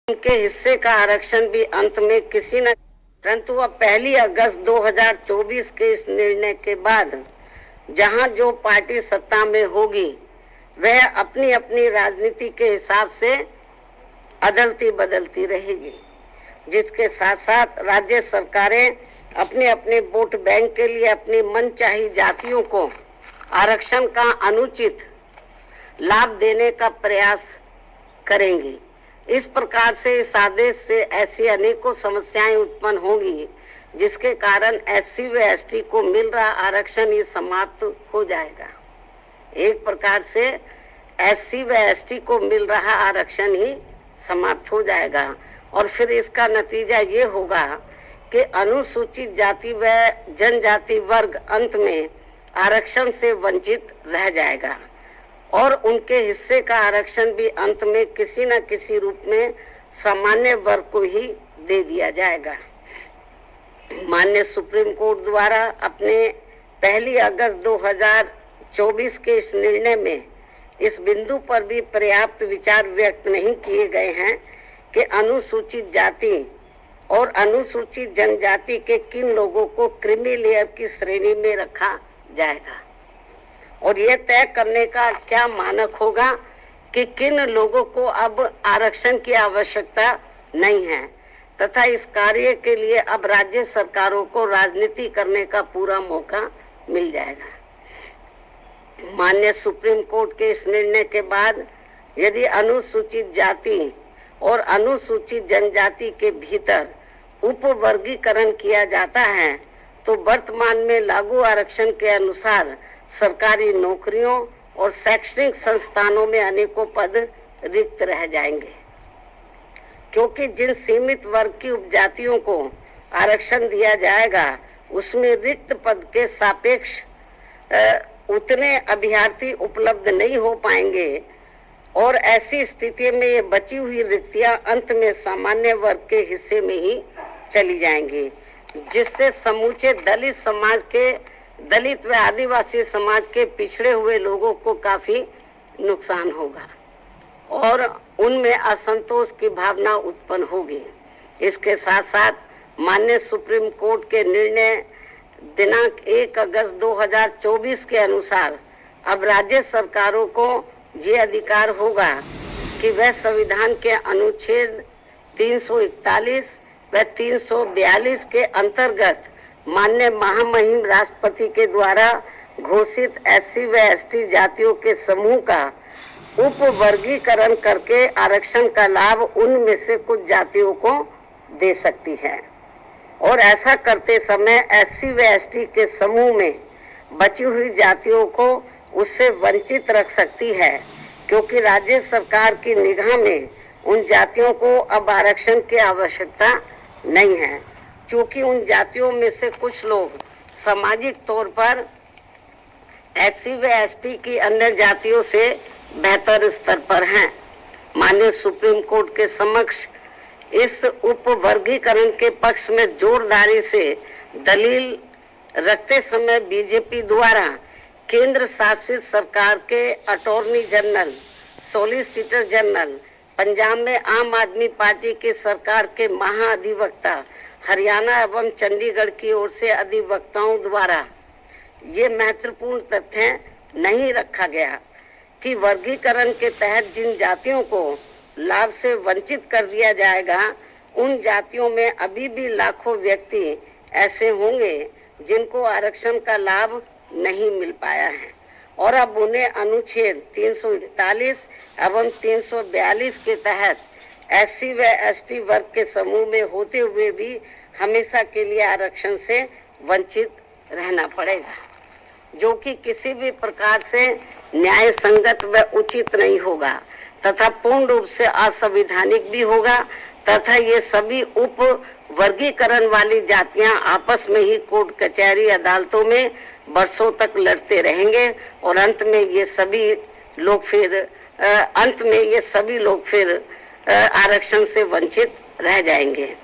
उनके हिस्से का आरक्षण भी अंत में किसी न, परंतु अब 1 अगस्त 2024 के इस निर्णय के बाद जहां जो पार्टी सत्ता में होगी वह अपनी अपनी राजनीति के हिसाब से अदलती बदलती रहेगी, जिसके साथ साथ राज्य सरकारें अपने अपने वोट बैंक के लिए अपनी मनचाही जातियों को आरक्षण का अनुचित लाभ देने का प्रयास करेंगी। इस प्रकार से इस आदेश से ऐसी अनेकों समस्याएं उत्पन्न होंगी जिसके कारण एससी व एसटी को मिल रहा आरक्षण ये समाप्त हो जाएगा। एक प्रकार से एससी व एसटी को मिल रहा आरक्षण ही समाप्त हो जाएगा और फिर इसका नतीजा ये होगा कि अनुसूचित जाति व जनजाति वर्ग अंत में आरक्षण से वंचित रह जाएगा और उनके हिस्से का आरक्षण भी अंत में किसी न किसी रूप में सामान्य वर्ग को ही दे दिया जाएगा। माननीय सुप्रीम कोर्ट द्वारा अपने 1 अगस्त 2024 के इस निर्णय में इस बिंदु पर भी पर्याप्त विचार व्यक्त नहीं किए गए हैं कि अनुसूचित जाति और अनुसूचित जनजाति के किन लोगों को क्रीमी लेयर की श्रेणी में रखा जाएगा और यह तय करने का क्या मानक होगा कि किन लोगों को अब आरक्षण की आवश्यकता नहीं है तथा इस कार्य के लिए अब राज्य सरकारों को राजनीति करने का पूरा मौका मिल जाएगा। माननीय सुप्रीम कोर्ट के इस निर्णय के बाद यदि अनुसूचित जाति और अनुसूचित जनजाति के भीतर उपवर्गीकरण किया जाता है तो वर्तमान में लागू आरक्षण के अनुसार सरकारी नौकरियों और शैक्षणिक संस्थानों में अनेकों पद रिक्त रह जाएंगे, क्योंकि जिन सीमित वर्ग की उपजातियों को आरक्षण दिया जाएगा उसमें रिक्त पद के सापेक्ष उतने अभ्यर्थी उपलब्ध नहीं हो पाएंगे और ऐसी स्थिति में ये बची हुई रिक्तियां अंत में सामान्य वर्ग के हिस्से में ही चली जाएंगी, जिससे समूचे दलित व आदिवासी समाज के पिछड़े हुए लोगों को काफी नुकसान होगा और उनमें असंतोष की भावना उत्पन्न होगी। इसके साथ साथ माननीय सुप्रीम कोर्ट के निर्णय दिनांक 1 अगस्त 2024 के अनुसार अब राज्य सरकारों को ये अधिकार होगा कि वह संविधान के अनुच्छेद 341 व 342 के अंतर्गत माननीय महामहिम राष्ट्रपति के द्वारा घोषित एससी व एसटी जातियों के समूह का उप वर्गीकरण करके आरक्षण का लाभ उनमें से कुछ जातियों को दे सकती है और ऐसा करते समय एससी व एसटी के समूह में बची हुई जातियों को उससे वंचित रख सकती है, क्योंकि राज्य सरकार की निगाह में उन जातियों को अब आरक्षण की आवश्यकता नहीं है, क्योंकि उन जातियों में से कुछ लोग सामाजिक तौर पर एससी व एसटी की अन्य जातियों से बेहतर स्तर पर हैं। माननीय सुप्रीम कोर्ट के समक्ष इस उप वर्गीकरण के पक्ष में जोरदारी से दलील रखते समय बीजेपी द्वारा केंद्र शासित सरकार के attorney general, solicitor general, Punjab में आम आदमी पार्टी की सरकार के महाअधिवक्ता, हरियाणा एवं चंडीगढ़ की ओर से अधिवक्ताओं द्वारा ये महत्वपूर्ण तथ्य नहीं रखा गया कि वर्गीकरण के तहत जिन जातियों को लाभ से वंचित कर दिया जाएगा उन जातियों में अभी भी लाखों व्यक्ति ऐसे होंगे जिनको आरक्षण का लाभ नहीं मिल पाया है और अब उन्हें अनुच्छेद 341 एवं 342 के तहत एससी व एसटी वर्ग के समूह में होते हुए भी हमेशा के लिए आरक्षण से वंचित रहना पड़ेगा, जो कि किसी भी प्रकार से न्याय संगत व उचित नहीं होगा तथा पूर्ण रूप से असंवैधानिक भी होगा तथा ये सभी उप वर्गीकरण वाली जातियां आपस में ही कोर्ट कचहरी अदालतों में वर्षों तक लड़ते रहेंगे और अंत में ये सभी लोग फिर आरक्षण से वंचित रह जाएंगे।